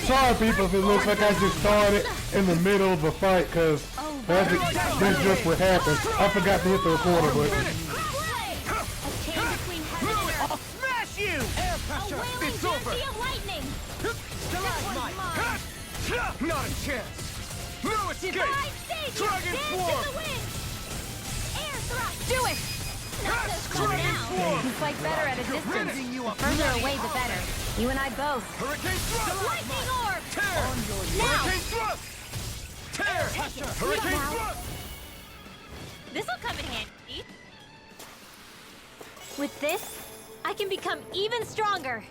sorry people if it looks like I just started in the middle of a fight, cause that's just what happens. I forgot to hit the recorder button. I'll smash you! Air pressure! It's over! Lightning! Not a chance! No escape! Dragon Swarm! Air thrust! Do it! Dragon Swarm! You fight better at a distance. The further away, the better. You and I both. Hurricane Thrust! Lightning orb! Tear! Now! Hurricane Thrust! Tear! Hurricane Now. Thrust! This'll come in handy. With this, I can become even stronger.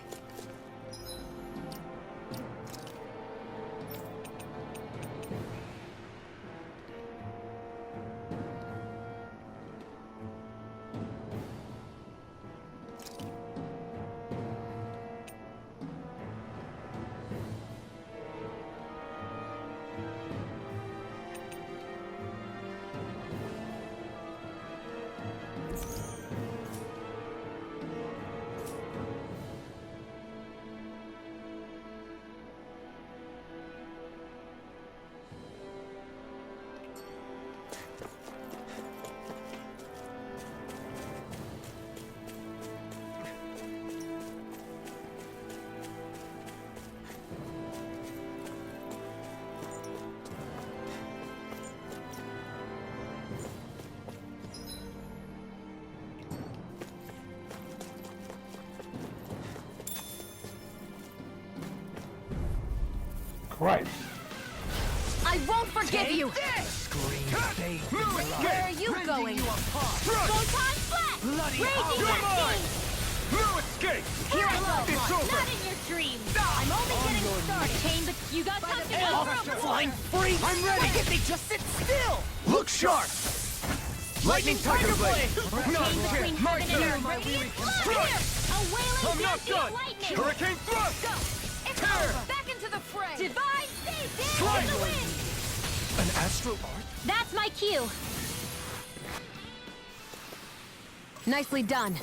Christ. I won't forgive you! Where are you going? Photon flash! Raging vaccine! No escape! Here I go! It's over! Not in your dreams! I'm only getting started! Chain the... You got company! Flying free! I'm ready! Why can't they just sit still? Look sharp! Lightning Tiger Blade! Not Chain a between chance! My heaven and turn! earth! Radiant flood! Strike! Here! A wailing I'm not dancing done! lightning! Hurricane Thrust! Go! It's Tear! over! Back into the fray! Divine State! Dance Strike! in the wind! An Astro Art? That's my cue! Nicely done.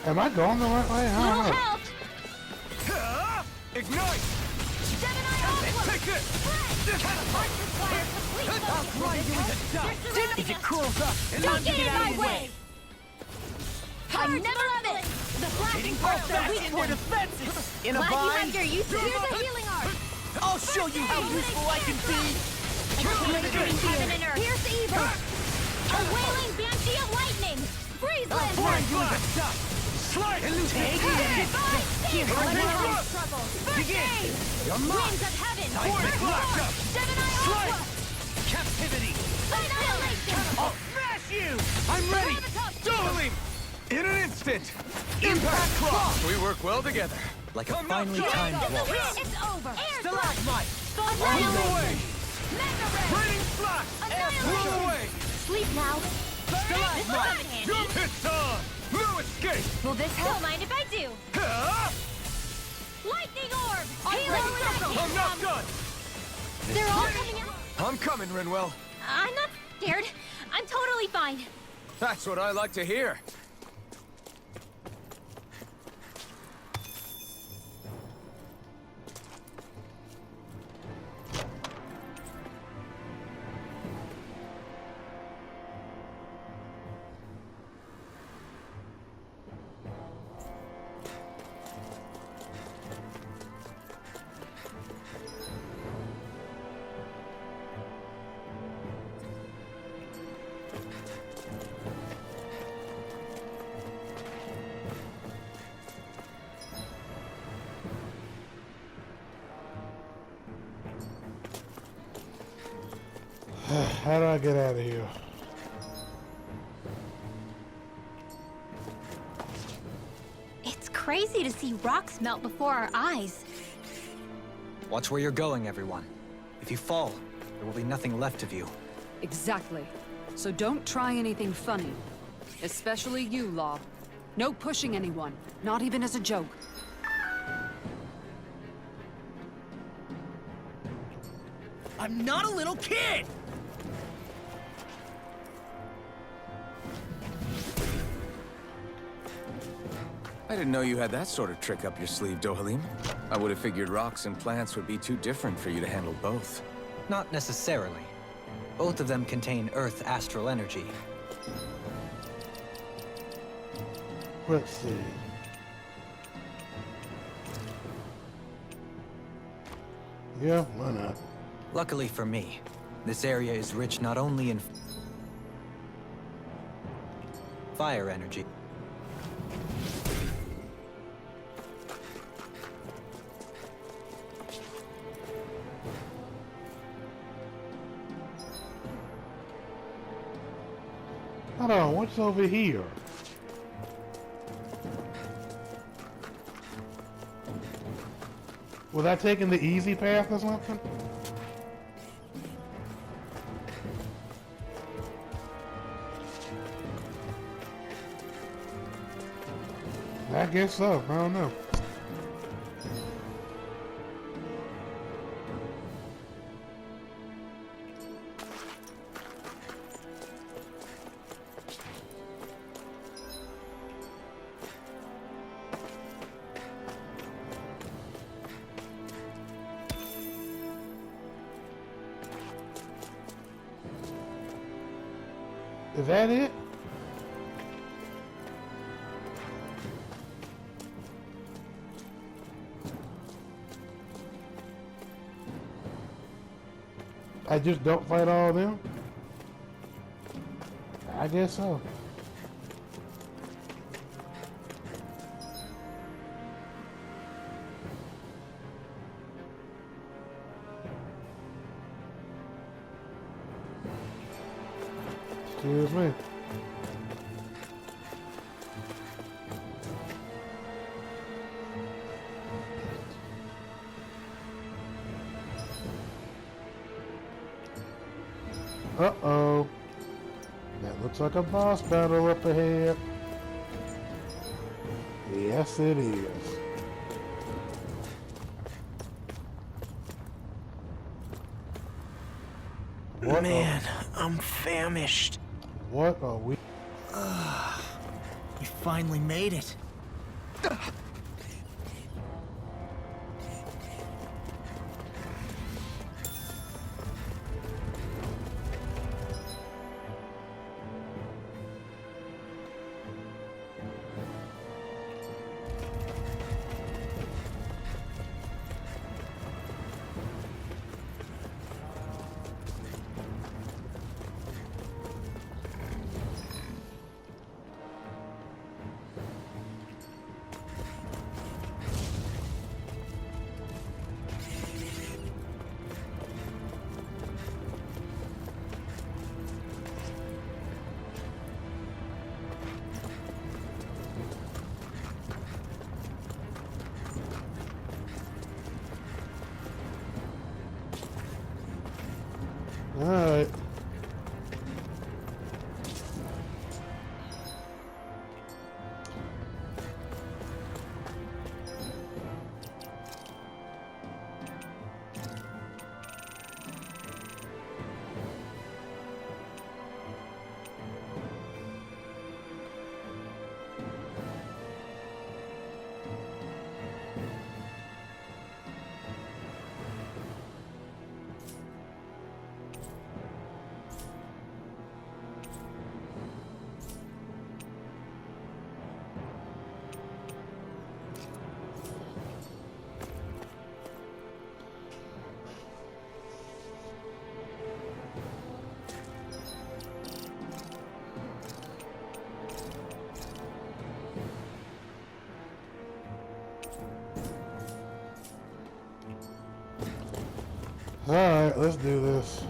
Am I going the right way? I don't Little know. help! Ignite! Gemini Aqua! Take this! Arch requires complete I'll focus. grind you into dust! If it cools up, Don't get in my way! I'm never let it! The flashing force are weak in their defenses! In a Glad you bind! have your use. Here's a healing art! I'll show you how useful I can be! Chain between heaven and earth. Pierce evil! A wailing banshee of lightning! Freeze I'll land! grind you into dust! Slide! Take it! Divine State! Hurricane Struggle! Begin! You're mine! Winds of heaven! Seismic lockup! Gemini Slide! Aqua! Captivity! Annihilation! I'll smash you! I'm ready! Dueling! In an instant! Impact Claw! We work well together. Like a finely timed waltz. It's over! Air Stalagmite! Blow Annihilation! away! Mega Ray! Raining Flash! Blow away! Sleep now! Stalagmite! Jump hits on! No escape! Will this help? Don't mind if I do! Lightning Orb! Healing Circle! I'm not done! They're all coming out! I'm coming, Rinwell. I'm not scared. I'm totally fine. That's what I like to hear. How do I get out of here? It's crazy easy to see rocks melt before our eyes. Watch where you're going, everyone. If you fall, there will be nothing left of you. Exactly. So don't try anything funny. Especially you, Law. No pushing anyone, not even as a joke. I'm not a little kid! I didn't know you had that sort of trick up your sleeve, Dohalim. I would have figured rocks and plants would be too different for you to handle both. Not necessarily. Both of them contain Earth astral energy. Let's see. Yeah, why not? Luckily for me, this area is rich not only in fire energy, Hold on, what's over here? Was I taking the easy path or something? I guess so. I don't know. Is that it? I just don't fight all of them? I guess so. Excuse me. Uh-oh. That looks like a boss battle up ahead. Yes, it is. What Man, I'm famished. What are we? You finally made it. Alright. Alright, let's do this.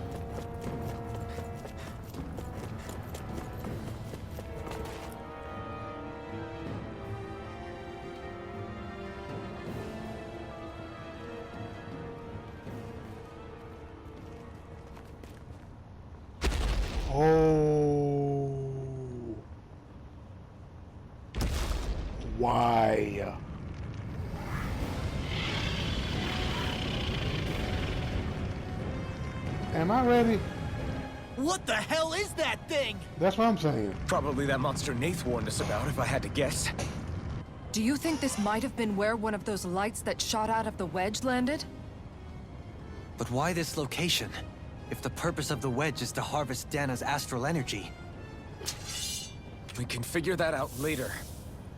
Why? Am I ready? What the hell is that thing? That's what I'm saying. Probably that monster Nath warned us about, if I had to guess. Do you think this might have been where one of those lights that shot out of the wedge landed? But why this location? If the purpose of the wedge is to harvest Dana's astral energy. We can figure that out later.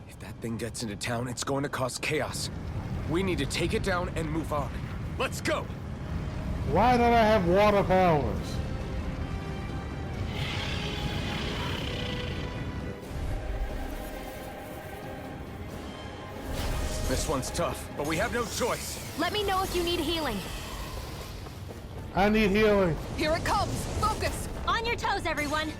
If that thing gets into town, it's going to cause chaos. We need to take it down and move on. Let's go! Why don't I have water powers? This one's tough, but we have no choice. Let me know if you need healing. I need healing. Here it comes! Focus! On your toes, everyone.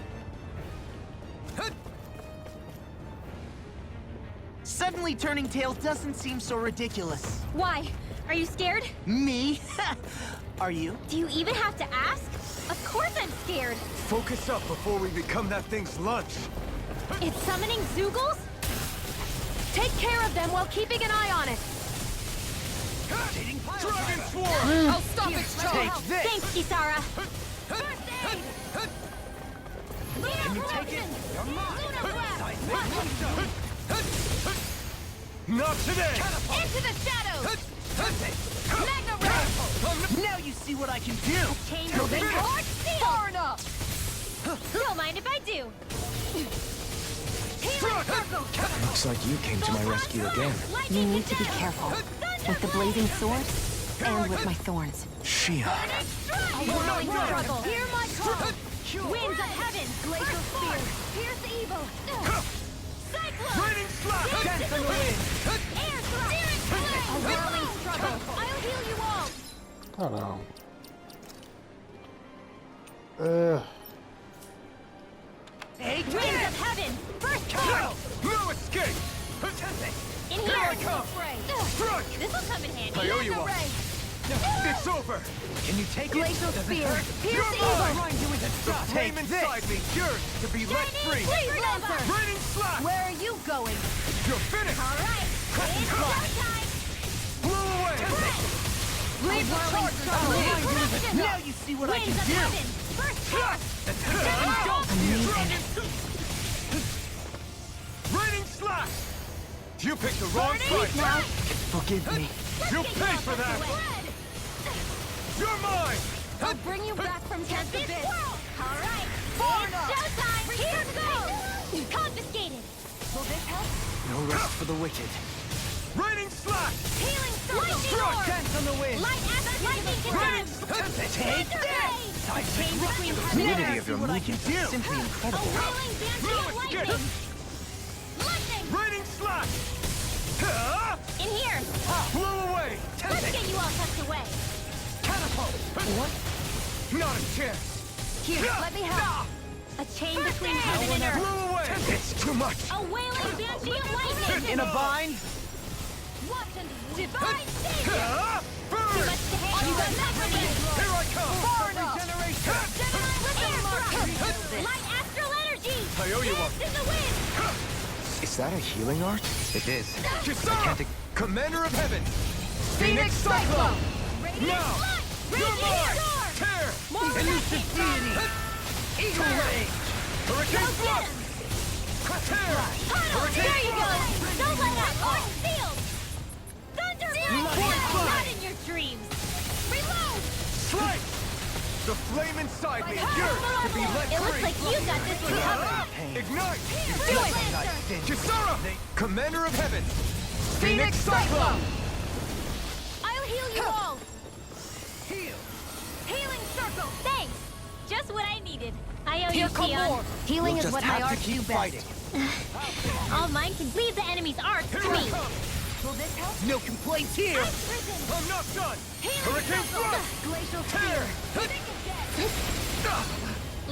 Suddenly turning tails doesn't seem so ridiculous. Why? Are you scared? Me? Are you? Do you even have to ask? Of course I'm scared. Focus up before we become that thing's lunch. It's summoning Zoogles? Take care of them while keeping an eye on it. Dragon Swarm! I'll stop its charge! Take this! Thanks, Kisara. Can you take it? Not today! Into the shadows! Magna Ray! Now you see what I can do! Change moving towards steel! Far enough! Don't mind if I do. Healing circle! Looks like you came to my rescue again. You need to be careful. With the blazing sword, and with my thorns. Shia. A whirling struggle. Hear my call. Winds of heaven. Glacial spear. Pierce evil. Cyclone. Raining slap! Dance in the wind. Air thrust. A whirling struggle. I'll heal you all. Hold on. Winds of heaven. First kill. No escape! In Here here. I come! Struck! This'll come in handy. I owe you Magna one. Ray. It's over! Can you take Glacial it? spear. Pierce You're evil. mine! The flame inside me yearns to be let free! Freeze Lancer. Raining slap! Where are you going? You're finished! All right. It's showtime. Blew away! Leave the charge. Now you see what I can Winds of do! heaven. First kill. Raining slap! You picked the wrong fight! Now, Forgive me. You'll pay for that! You're mine! I'll bring you back from tenth abyss. All right. It's showtime. Here goes. Confiscated. Will this help? No rest for the wicked. Raining slap! Healing circle. Lightning Dance on the wind. Light as lightning condemned. Take this. Chain between heaven and Fluidity earth. of your what I can movements is do. simply A incredible. whirling banshee of No lightning. escape. Lightning. Raining slap! In here. Blew away! Let's get you all tucked away. What? Not a chance! Here, let me help. A chain between heaven and earth. Blew away! It's too much! A wailing banshee of lightning. In a bind? Watch and divine savior. Too Burn! much to handle. You got nothing. Here I come! Far enough. Gemini with air thrust. Light astral energy. I owe you one. Dance in the wind. Is that a healing art? It is. Kisara! Commander of Heaven! Phoenix Cyclone. Now! You're mine! Tear! More lightning. Eagle Ray! Hurricane Go get Thrust! him. Tear! Tunnel. There you go. Don't let that force sealed. Thunder blast. Not in your dreams. Reload. Slice! The flame inside me yearns to be let It looks free! like you got this one covered. Ignite! Do it, Lancer. Kisara! Commander of Heaven! Phoenix Cyclone. I'll heal you all. Healing circle. Thanks. Just what I needed. I owe you, Here come Sion. more. Healing We'll is just what my have to arts keep do fighting. best. All mine can leave the enemy's arts to Here I me. come! Will this help? No complaints here! I've risen. I'm not done! Healing Hurricane circle. Thrust! Glacial Tear! spear.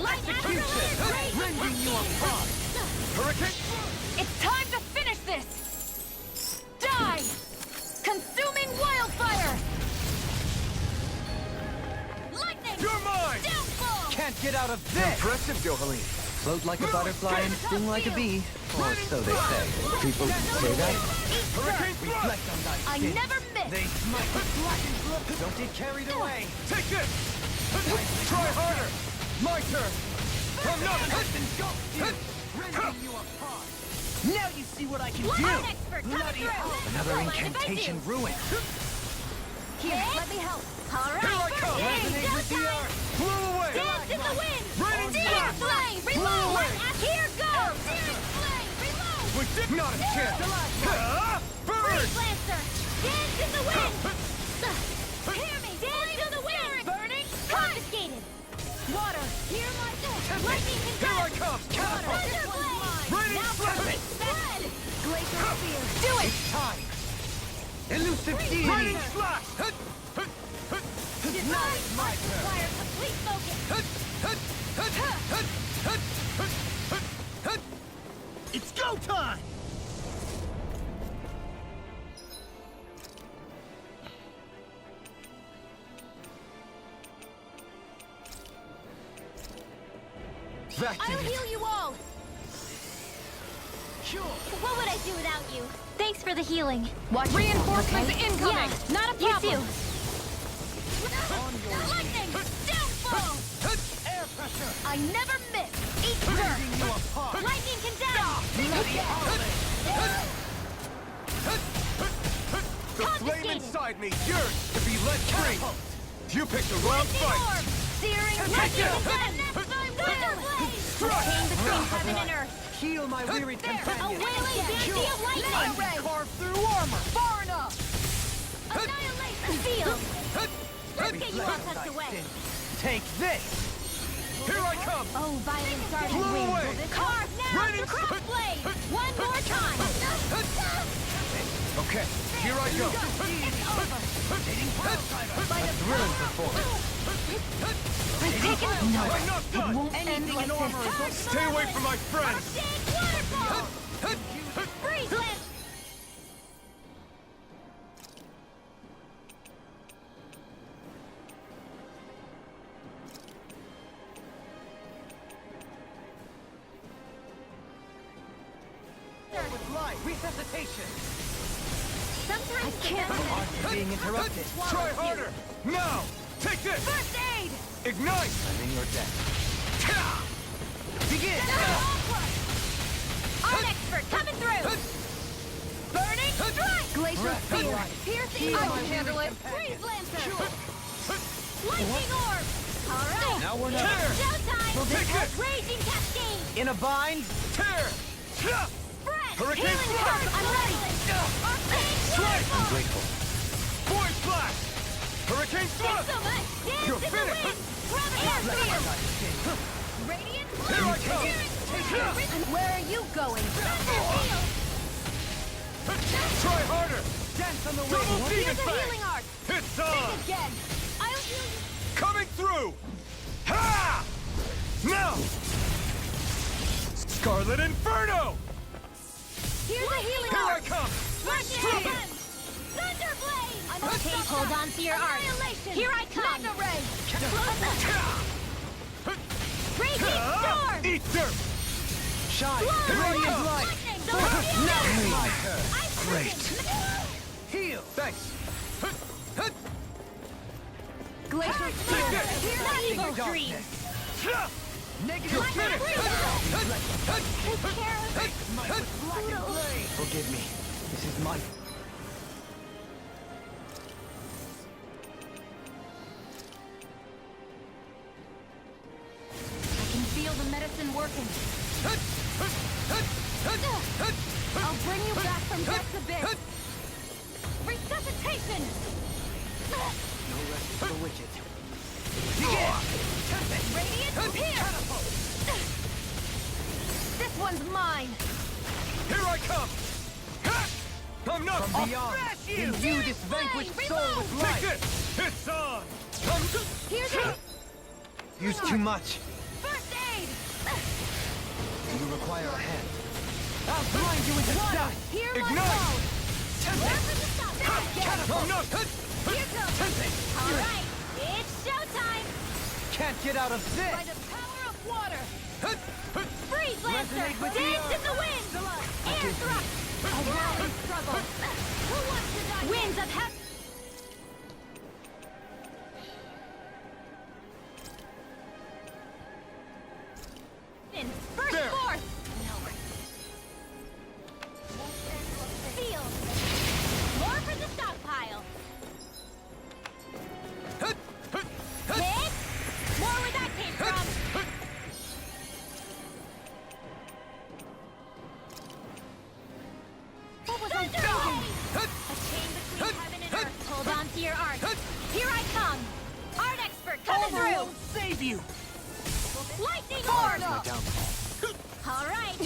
Light astral energy. Rendering you apart! Hurricane It's time to finish this! Die! Consuming wildfire! Lightning. You're mine! Downfall. Can't get out of this! Impressive, Yohalim. Float like a butterfly and sting like a bee. Or so they say. People say that? Reflect on thy I sins. never miss. They smite with blackened blood. Don't get carried away. Take this! Try harder! My turn! I'm not... Rending you apart. Now you see what I can One do. expert coming Bloody through. hell. That's Another all I incantation defend you. ruined. Here, let me help. All right. Here I come. Resonate with the Showtime. earth. Blew away! Dance in the wind. Raining Searing splash. flame. Blow Reload. away. Here goes. Searing flame. Reload. We did not a chance! Burn! Freeze Lancer. Dance in the wind. Hear me. Dance in the wind. Burning. Confiscated. Water. Hear my lightning Here I condensed. come! Thunder blade. Raining Now splash. perfect spread. Glacial spear. Do it. It's time. Elusive Freeze Raining Lancer. splash! Now it's my turn. Requires complete focus. It's go time. Back to I'll it. heal you all. Sure. What would I do without you? Thanks for the healing. Watch reinforcements incoming! Yeah, Not a problem! You too. Lightning! Downfall! Air pressure. I never miss. Eat dirt. Rending you apart. Lightning condemned. Bloody hell. The flame Confiscated. inside me yearns to be let free! You picked the wrong Lightning fight! orb. Searing lightning condemned. Thunder blade. Chain between heaven and earth. Heal my wearied A companion. wailing banshee of lightning. I can carve through armor. Far enough. Annihilation field. Let's get you all Reflect tucked thy away. sins. Take this. Here I come! Oh, violent guardian Blow wind. away. Carve now Raining to crossblade. One more time. Okay, here I go! It's over. A thrilling performance. I've taken a I'm not done! Anything in armor is okay. Stay away from my friends! Shake waterfall. Freeze lance. With life. Resuscitation. Sometimes I can't. Arms being interrupted. Try harder! Now! Take this! First aid. Ignite! I'm in your debt. Begin. I'm expert coming through. Burning strike. Glacial spear. Pierce the I can handle it. Freeze lancer. Lightning orb. All right. Now we're not. Tear! Showtime. Take it. Raging cascade. In a bind. Tear! Spread. Hurricane Healing Flash. curse. I'm ready. Arcane Strike. I'm waterfall. grateful. Void Flash! Hurricane Thanks Thrust! so much. Dance You're in the finished. wind. Air spear. Radiant. Here I come! Where are you going? Thunder field. Try harder! Dance on the Double wind. Demon Here's a Fang! healing art. It's Think on! again. I'll heal you. Coming through! Ha! Now! Scarlet Inferno! Here's a healing Here I art. come! Rush Drop in. it! Thunderblade. Okay, hold on to your art. Here I come. Mega ray. Raging storm. Eat dirt! Shine. Here I Radiant come! light. Great! Heal. Thanks! Glacial Take spear. this. Here's the evil Darkness. dream. Negative. Take care of it. Forgive me. This is my. I can feel the medicine working. I'll bring you back from death's abyss. Resuscitation. No rest for the wicked. Radiant pierce. This one's mine. Here I come! Ha! I'm not... From beyond, imbue this vanquished soul with Take life. this! It's on! Here's a Use too much. first aid. Do you require a hand? I'll blind you into sight. Hear my Ignite. call. Wherever the stop. I'm not... Here goes. All right, it's showtime. Can't get out of By this. the power of water. Freeze, Lancer! Dance in the wind! Air thrust! A whirling struggle! Who wants to die? Winds of heaven! Burst forth! Field! More for the stockpile! Hit! More where that came from! What was I thinking? A chain between heaven and earth. Hold on to your art. Here I come! Art expert coming Overload through! save you! Lightning orb! All right,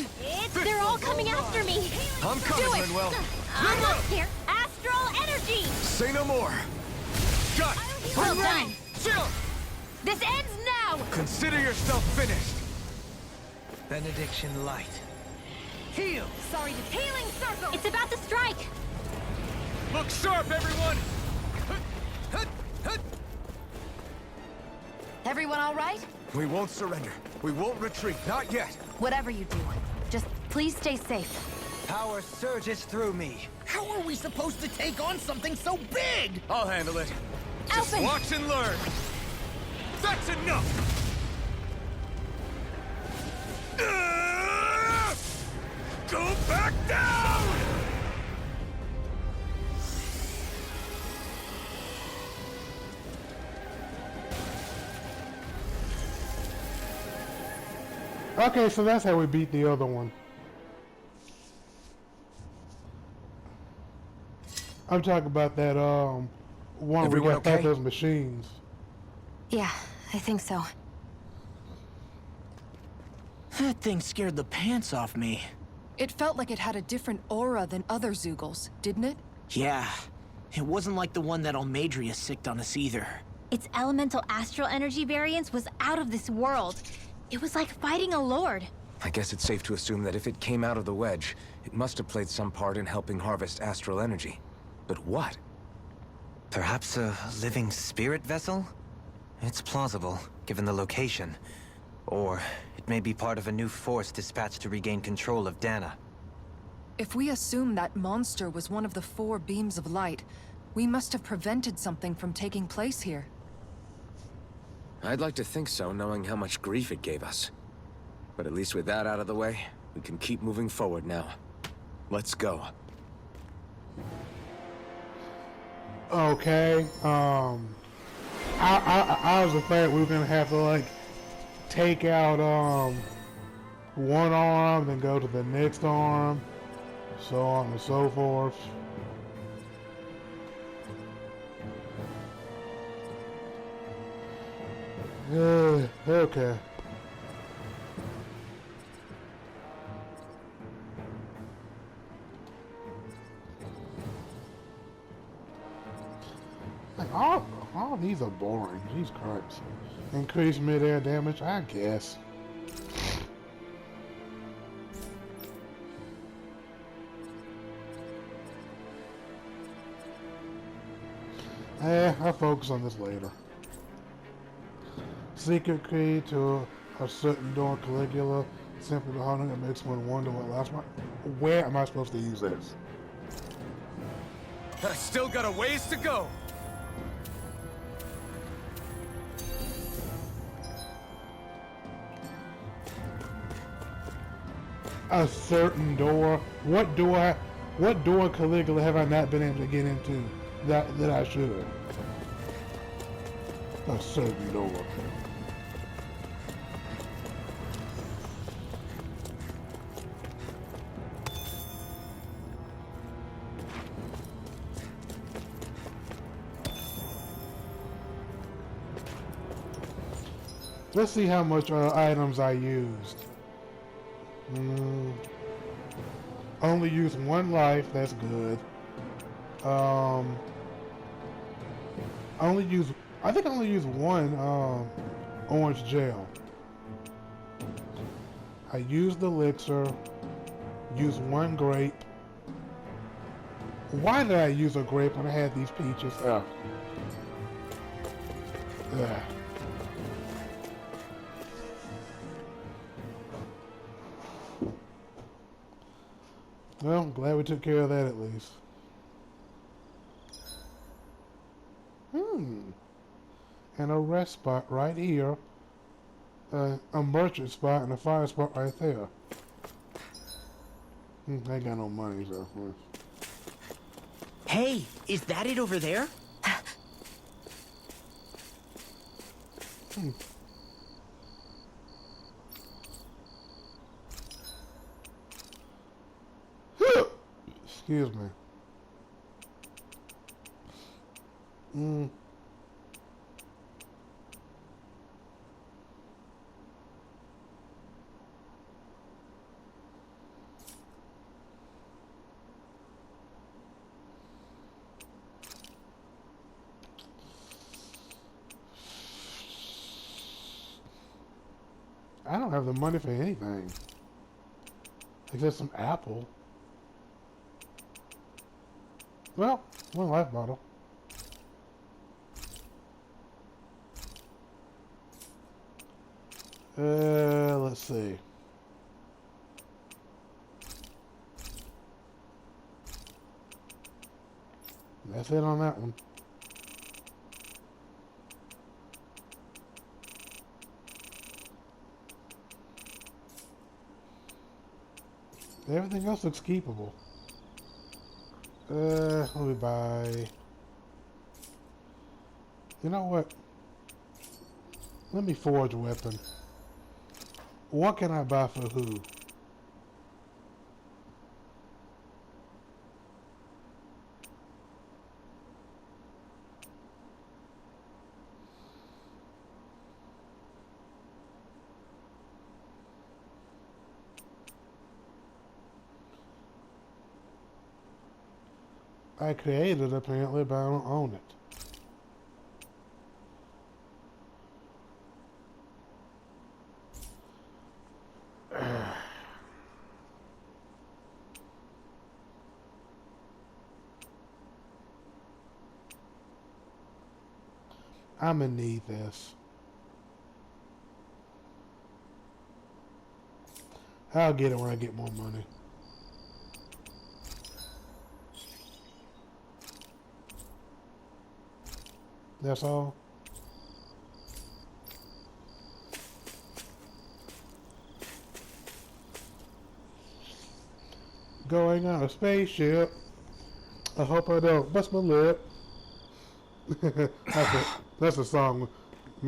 they're all coming after me. I'm coming, Manuel. I'm up here. Astral energy. Say no more. Got. Well done. Chill. This ends now. Consider yourself finished. Benediction light. Heal! Sorry, the healing circle. It's about to strike. Look sharp, everyone. Everyone all right? We won't surrender. We won't retreat. Not yet. Whatever you do, just please stay safe. Power surges through me. How are we supposed to take on something so big? I'll handle it. Just Alphen! watch and learn. That's enough. Go back down! Okay, so that's how we beat the other one. I'm talking about that one where we Everyone got fight okay? those machines. Yeah, I think so. That thing scared the pants off me. It felt like it had a different aura than other Zeugles, didn't it? Yeah. It wasn't like the one that Almadria sicked on us either. Its elemental astral energy variance was out of this world. It was like fighting a lord. I guess it's safe to assume that if it came out of the wedge, it must have played some part in helping harvest astral energy. But what? Perhaps a living spirit vessel? It's plausible, given the location. Or it may be part of a new force dispatched to regain control of Dana. If we assume that monster was one of the 4 beams of light, we must have prevented something from taking place here. I'd like to think so, knowing how much grief it gave us. But at least with that out of the way, we can keep moving forward now. Let's go. Okay. I was afraid we were gonna have to like take out one arm, then go to the next arm, so on and so forth. Okay. Like all these are boring. Jesus Christ. Increased mid-air damage, I guess. I'll focus on this later. Secret key to a certain door Caligula. Simply the hunter that makes one wonder what last one. Where am I supposed to use this? I still got a ways to go. A certain door. What door Caligula have I not been able to get into that I should? A certain door. Let's see how much items I used. Only use 1 life, that's good. I think I only use 1 orange gel. I used the elixir, used 1 grape. Why did I use a grape when I had these peaches? Ugh. Well, I'm glad we took care of that at least. And a rest spot right here. A merchant spot and a fire spot right there. I ain't got no money, so. Hey, is that it over there? Excuse me. I don't have the money for anything. Except some apple. Well, one life bottle. Let's see. That's it on that one. Everything else looks keepable. Let me buy... You know what? Let me forge a weapon. What can I buy for who? I created it apparently, but I don't own it. I'm gonna need this. I'll get it when I get more money. That's all. Going on a spaceship. I hope I don't bust my lip. That's a song me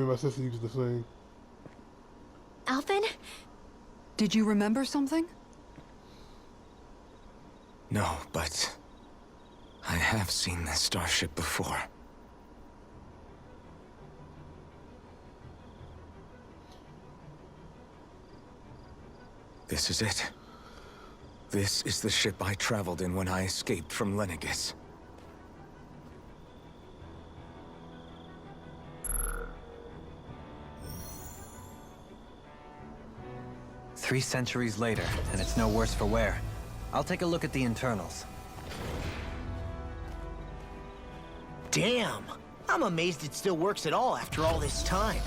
and my sister used to sing. Alphen? Did you remember something? No, but I have seen this starship before. This is it. This is the ship I traveled in when I escaped from Lenegis. Three centuries later, and it's no worse for wear. I'll take a look at the internals. Damn! I'm amazed it still works at all after all this time.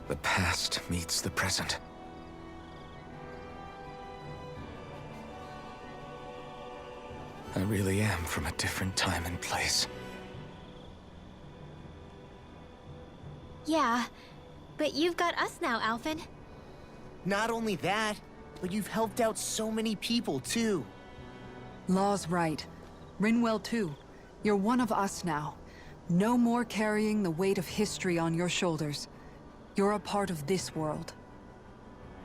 The past meets the present. I really am from a different time and place. Yeah, but you've got us now, Alphen. Not only that, but you've helped out so many people, too. Law's right. Rinwell too. You're one of us now. No more carrying the weight of history on your shoulders. You're a part of this world.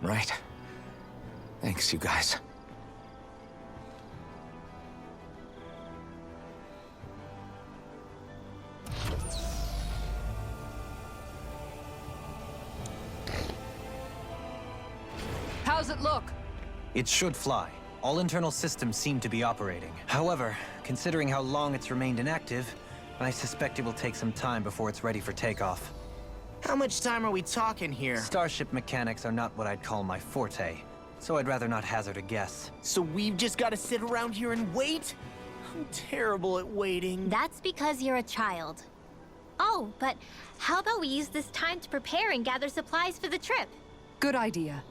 Right. Thanks, you guys. How's it look? It should fly. All internal systems seem to be operating. However, considering how long it's remained inactive, I suspect it will take some time before it's ready for takeoff. How much time are we talking here? Starship mechanics are not what I'd call my forte, so I'd rather not hazard a guess. So we've just got to sit around here and wait? I'm terrible at waiting. That's because you're a child. Oh, but how about we use this time to prepare and gather supplies for the trip? Good idea.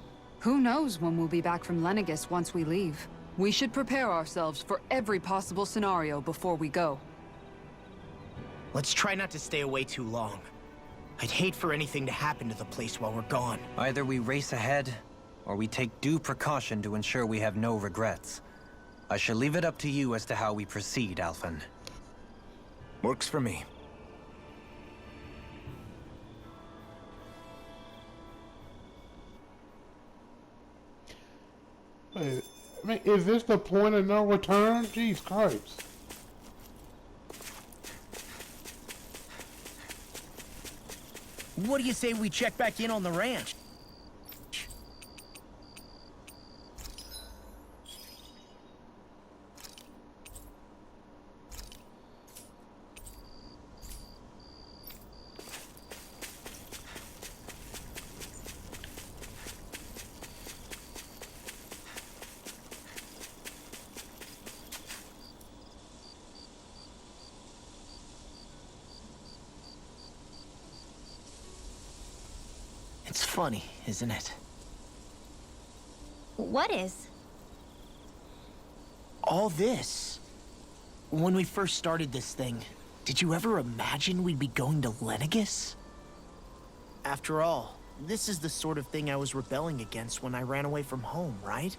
Who knows when we'll be back from Lenegis once we leave? We should prepare ourselves for every possible scenario before we go. Let's try not to stay away too long. I'd hate for anything to happen to the place while we're gone. Either we race ahead, or we take due precaution to ensure we have no regrets. I shall leave it up to you as to how we proceed, Alphen. Works for me. Wait, I mean, is this the point of no return? Jeez Christ. What do you say we check back in on the ranch? It's funny, isn't it? What is? All this. When we first started this thing, did you ever imagine we'd be going to Lenegis? After all, this is the sort of thing I was rebelling against when I ran away from home, right?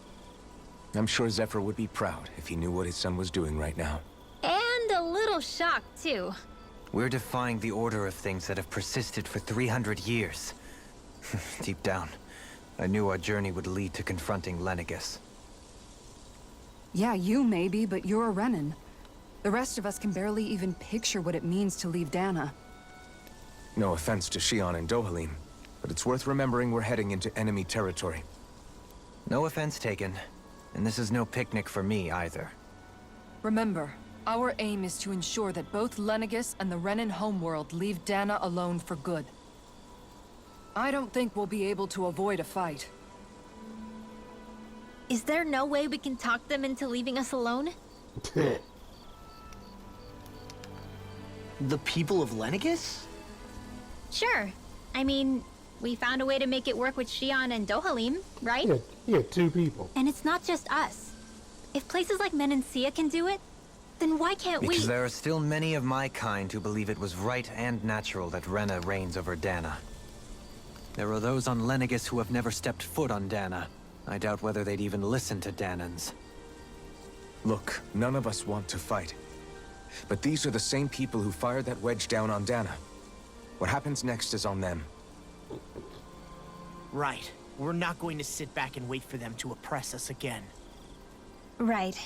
I'm sure Zephyr would be proud if he knew what his son was doing right now. And a little shocked, too. We're defying the order of things that have persisted for 300 years. Deep down, I knew our journey would lead to confronting Lenegis. Yeah, you maybe, but you're a Renan. The rest of us can barely even picture what it means to leave Dana. No offense to Shion and Dohalim, but it's worth remembering we're heading into enemy territory. No offense taken, and this is no picnic for me either. Remember, our aim is to ensure that both Lenegis and the Renan homeworld leave Dana alone for good. I don't think we'll be able to avoid a fight. Is there no way we can talk them into leaving us alone? The people of Lenegis? Sure. I mean, we found a way to make it work with Shion and Dohalim, right? Yeah, two people. And it's not just us. If places like Menancia can do it, then why can't we? Because there are still many of my kind who believe it was right and natural that Rena reigns over Dana. There are those on Lenegis who have never stepped foot on Dana. I doubt whether they'd even listen to Danans. Look, none of us want to fight. But these are the same people who fired that wedge down on Dana. What happens next is on them. Right. We're not going to sit back and wait for them to oppress us again. Right.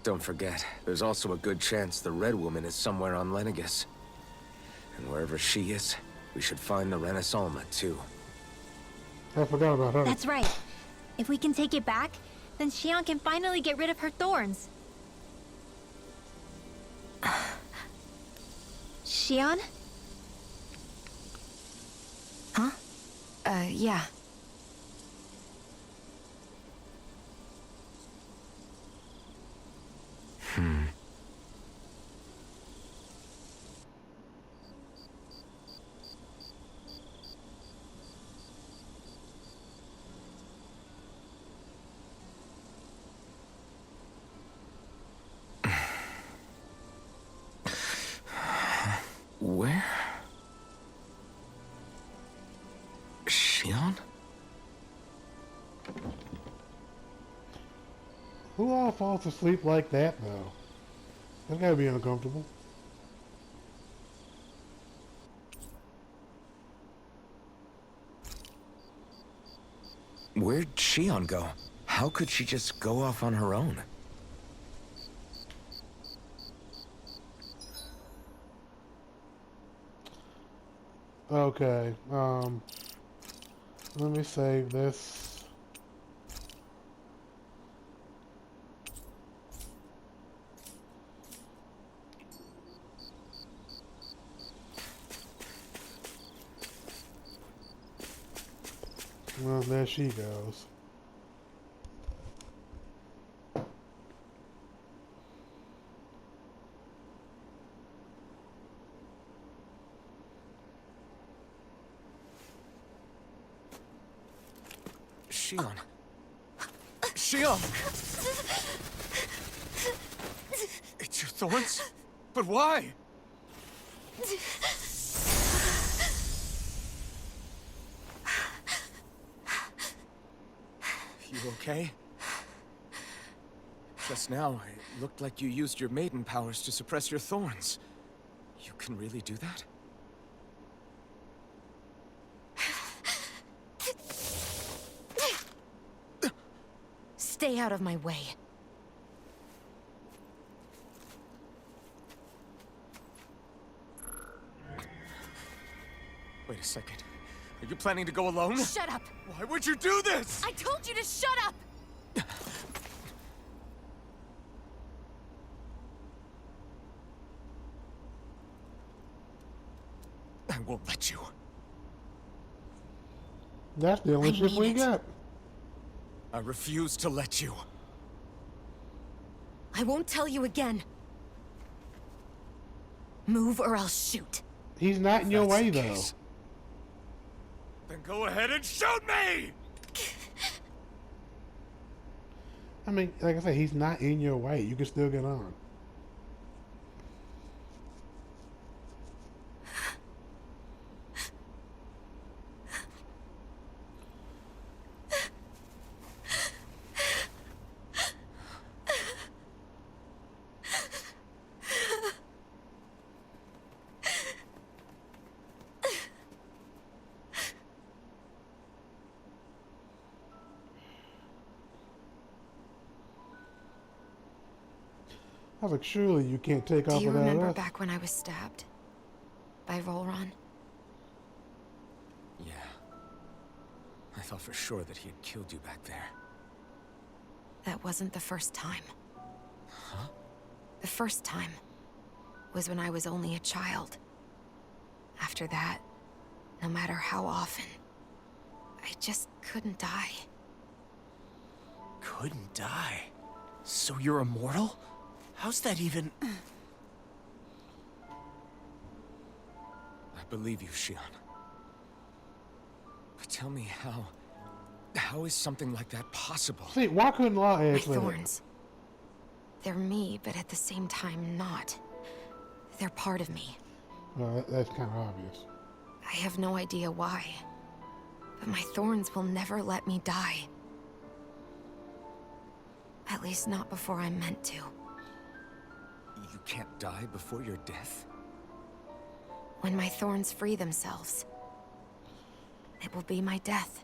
Don't forget, there's also a good chance the Red Woman is somewhere on Lenegis. And wherever she is, we should find the Renaissance too. I forgot about her. That's right. If we can take it back, then Shion can finally get rid of her thorns. Shion? Huh? Yeah. Where? Shion? Who all falls asleep like that, though? That's gotta be uncomfortable. Where'd Shion go? How could she just go off on her own? Okay, let me save this. Well, there she goes. Shion. Shion! It's your thorns? But why? You okay? Just now, it looked like you used your maiden powers to suppress your thorns. You can really do that? Stay out of my way. Wait a second. Are you planning to go alone? Shut up! Why would you do this? I told you to shut up! I won't let you. That's the only I ship mean we it. got. I refuse to let you. I won't tell you again. Move or I'll shoot. He's not in your That's way the though. case. Then go ahead and shoot me! I mean, like I said, he's not in your way. You can still get on. I was like, surely you can't take Do off you without remember us. back when I was stabbed? By Volron? Yeah. I thought for sure that he had killed you back there. That wasn't the first time. Huh? The first time was when I was only a child. After that, no matter how often, I just couldn't die. Couldn't die? So you're immortal? How's that even... I believe you, Shion. But tell me how... How is something like that possible? See, why couldn't Law My answer that? thorns. They're me, but at the same time not. They're part of me. Well, that's kind of obvious. I have no idea why. But my thorns will never let me die. At least not before I'm meant to. You can't die before your death? When my thorns free themselves, it will be my death.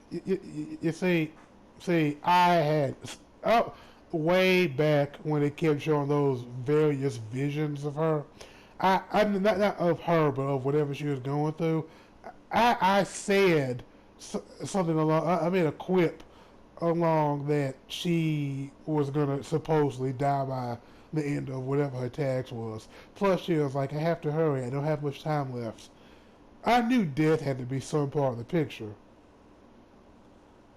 You see, I had way back when it kept showing those various visions of her. I not of her, but of whatever she was going through. I said something along. I made a quip along that she was gonna supposedly die by the end of whatever her tax was. Plus, she was like, "I have to hurry. I don't have much time left." I knew death had to be some part of the picture.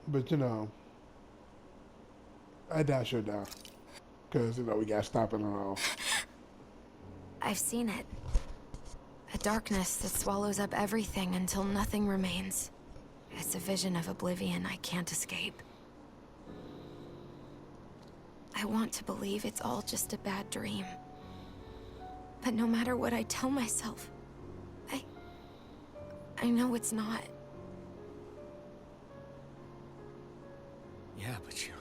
But, you know, I doubt she'll die. Because, you know, we got to stop it and all. I've seen it. A darkness that swallows up everything until nothing remains. It's a vision of oblivion I can't escape. I want to believe it's all just a bad dream. But no matter what I tell myself, I know it's not. Yeah, but you...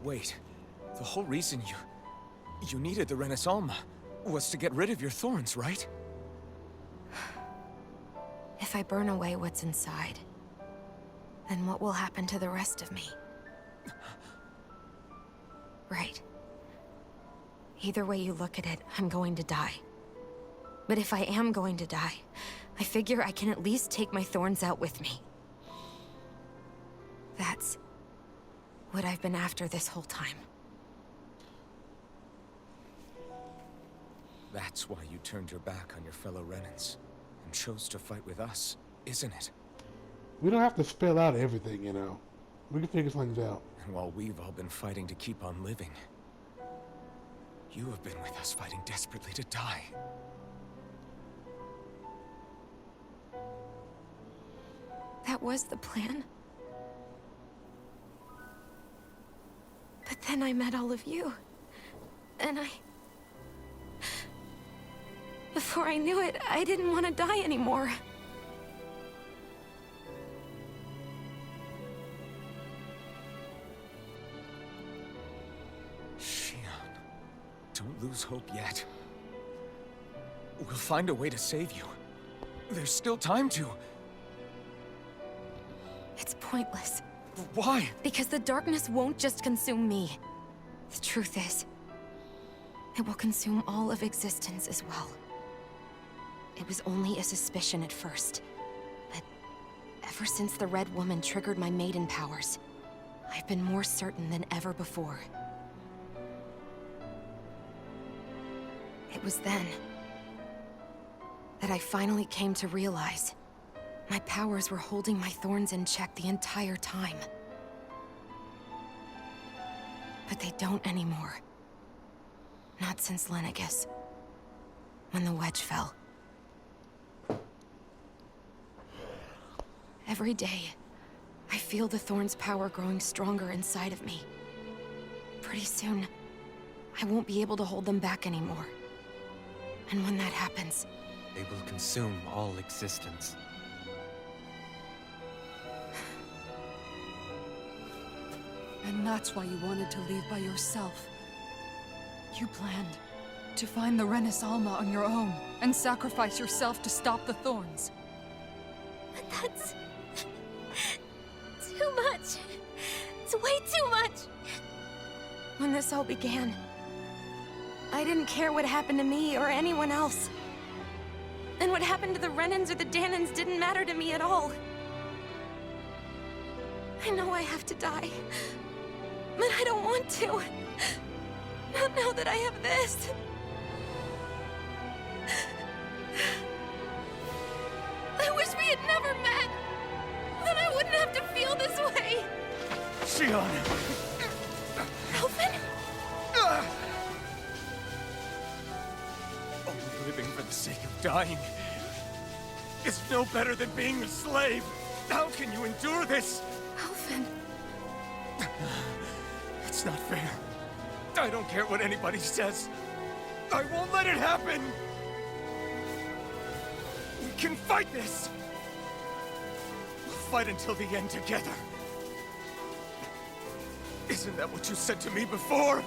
Wait. The whole reason you needed the Renaissance was to get rid of your thorns, right? If I burn away what's inside, then what will happen to the rest of me? Right. Either way you look at it, I'm going to die. But if I am going to die, I figure I can at least take my thorns out with me. That's what I've been after this whole time. That's why you turned your back on your fellow Renans and chose to fight with us, isn't it? We don't have to spell out everything, you know. We can figure things out. And while we've all been fighting to keep on living, you have been with us fighting desperately to die. That was the plan. But then I met all of you. And before I knew it, I didn't want to die anymore. Shion, don't lose hope yet. We'll find a way to save you. There's still time to. It's pointless. Why? Because the darkness won't just consume me. The truth is, it will consume all of existence as well. It was only a suspicion at first, but ever since the Red Woman triggered my maiden powers, I've been more certain than ever before. It was then that I finally came to realize my powers were holding my thorns in check the entire time. But they don't anymore. Not since Lenegis, when the wedge fell. Every day, I feel the thorn's power growing stronger inside of me. Pretty soon, I won't be able to hold them back anymore. And when that happens, They will consume all existence. And that's why you wanted to leave by yourself. You planned to find the Renis Alma on your own and sacrifice yourself to stop the thorns. but that's too much. It's way too much. When this all began, I didn't care what happened to me or anyone else. And what happened to the Renans or the Danans didn't matter to me at all. I know I have to die, but I don't want to. Not now that I have this. I wish we had never met. Then I wouldn't have to feel this way. Shion! Alphen? Only living for the sake of dying is no better than being a slave. How can you endure this? Alphen. It's not fair. I don't care what anybody says. I won't let it happen! We can fight this! We'll fight until the end together. Isn't that what you said to me before?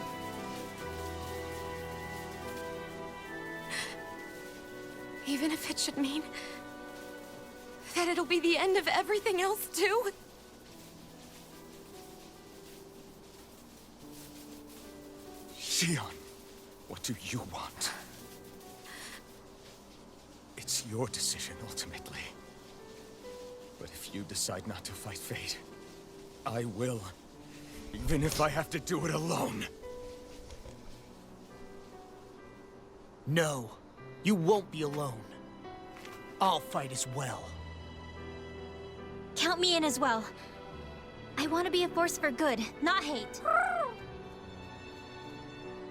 Even if it should mean that it'll be the end of everything else, too? Shion, what do you want? It's your decision, ultimately. But if you decide not to fight fate, I will. Even if I have to do it alone. No, you won't be alone. I'll fight as well. Count me in as well. I want to be a force for good, not hate.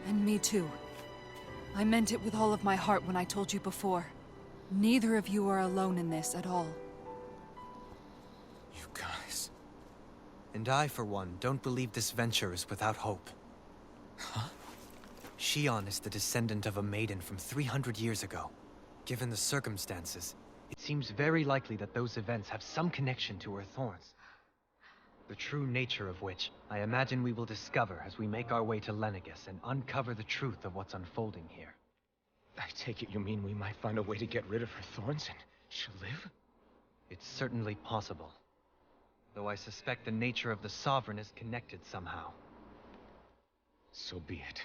And me too. I meant it with all of my heart when I told you before. Neither of you are alone in this at all. You guys... And I, for one, don't believe this venture is without hope. Huh? Shion is the descendant of a maiden from 300 years ago. Given the circumstances, it seems very likely that those events have some connection to her thorns. The true nature of which, I imagine we will discover as we make our way to Lenegis and uncover the truth of what's unfolding here. I take it you mean we might find a way to get rid of her thorns and she'll live? It's certainly possible. Though I suspect the nature of the Sovereign is connected somehow. So be it.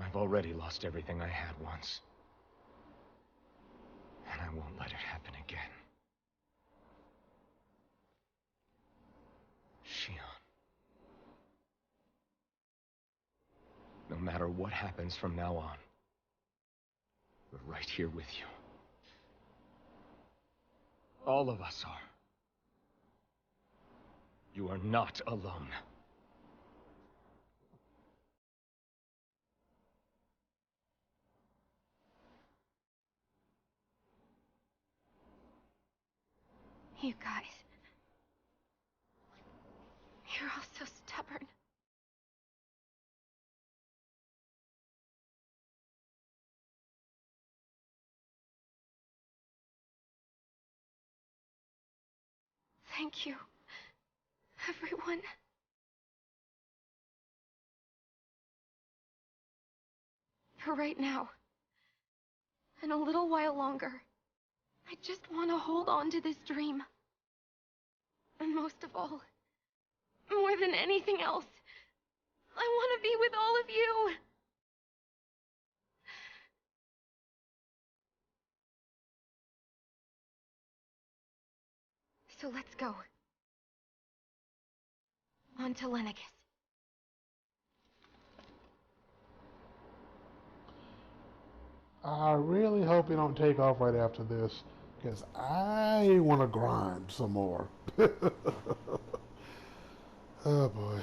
I've already lost everything I had once. And I won't let it happen again. Shion. No matter what happens from now on, we're right here with you. All of us are. You are not alone. You guys. You're all so stubborn. Thank you, everyone. For right now, and a little while longer, I just want to hold on to this dream. And most of all, more than anything else, I want to be with all of you. So let's go. On to Lenegis. I really hope you don't take off right after this, because I want to grind some more. Oh boy.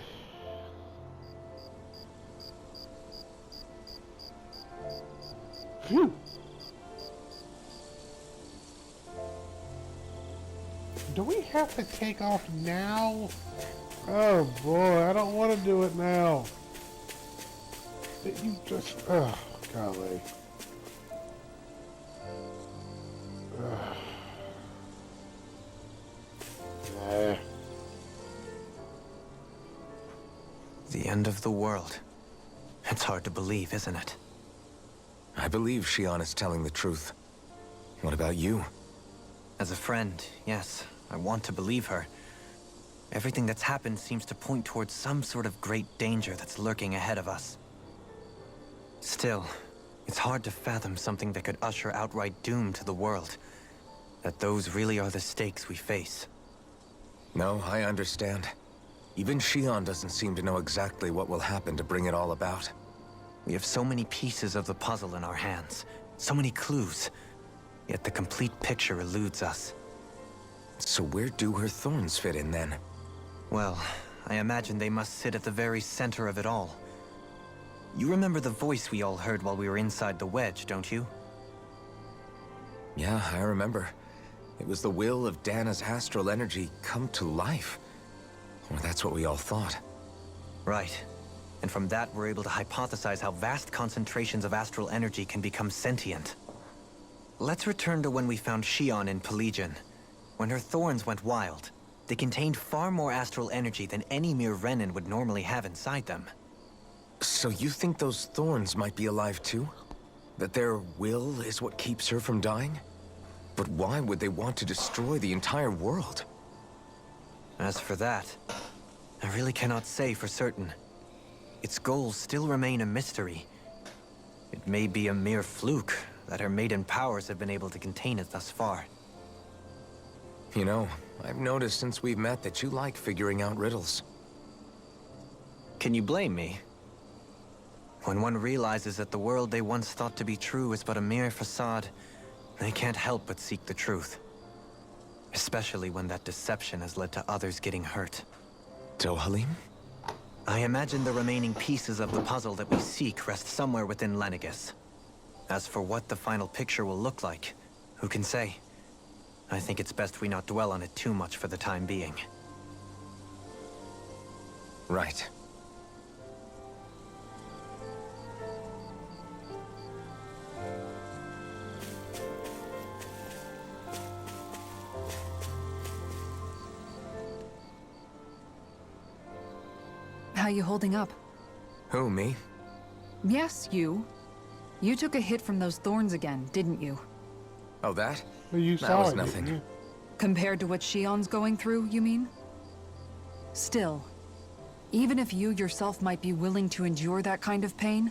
Phew. Do we have to take off now? Oh boy, I don't want to do it now. You just, oh golly. Nah. The end of the world. It's hard to believe, isn't it? I believe Shion is telling the truth. What about you? As a friend, yes, I want to believe her. Everything that's happened seems to point towards some sort of great danger that's lurking ahead of us. Still, it's hard to fathom something that could usher outright doom to the world. That those really are the stakes we face. No, I understand. Even Shion doesn't seem to know exactly what will happen to bring it all about. We have so many pieces of the puzzle in our hands, so many clues, yet the complete picture eludes us. So where do her thorns fit in then? Well, I imagine they must sit at the very center of it all. You remember the voice we all heard while we were inside the wedge, don't you? Yeah, I remember. It was the will of Dana's astral energy come to life. Or that's what we all thought. Right. And from that, we're able to hypothesize how vast concentrations of astral energy can become sentient. Let's return to when we found Shion in Pelegion. When her thorns went wild, they contained far more astral energy than any mere Renin would normally have inside them. So you think those thorns might be alive too? That their will is what keeps her from dying? But why would they want to destroy the entire world? As for that, I really cannot say for certain. Its goals still remain a mystery. It may be a mere fluke that her maiden powers have been able to contain it thus far. You know, I've noticed since we've met that you like figuring out riddles. Can you blame me? When one realizes that the world they once thought to be true is but a mere facade, they can't help but seek the truth. Especially when that deception has led to others getting hurt. Dohalim? I imagine the remaining pieces of the puzzle that we seek rest somewhere within Lenegis. As for what the final picture will look like, who can say? I think it's best we not dwell on it too much for the time being. Right. How you holding up? Who, me? Yes, you. You took a hit from those thorns again, didn't you? Oh, that? Well, you That saw was it, nothing. didn't you? Compared to what Shion's going through, you mean? Still, even if you yourself might be willing to endure that kind of pain,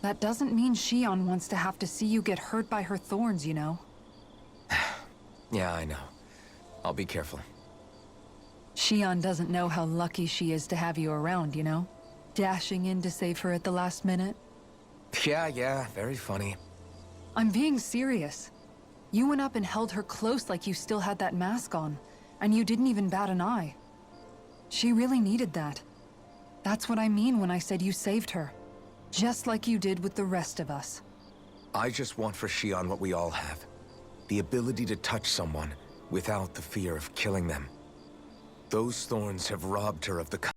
that doesn't mean Shion wants to have to see you get hurt by her thorns, you know? Yeah, I know. I'll be careful. Shion doesn't know how lucky she is to have you around, you know? Dashing in to save her at the last minute. Yeah, very funny. I'm being serious. You went up and held her close like you still had that mask on, and you didn't even bat an eye. She really needed that. That's what I mean when I said you saved her. Just like you did with the rest of us. I just want for Shion what we all have. The ability to touch someone, without the fear of killing them. Those thorns have robbed her of the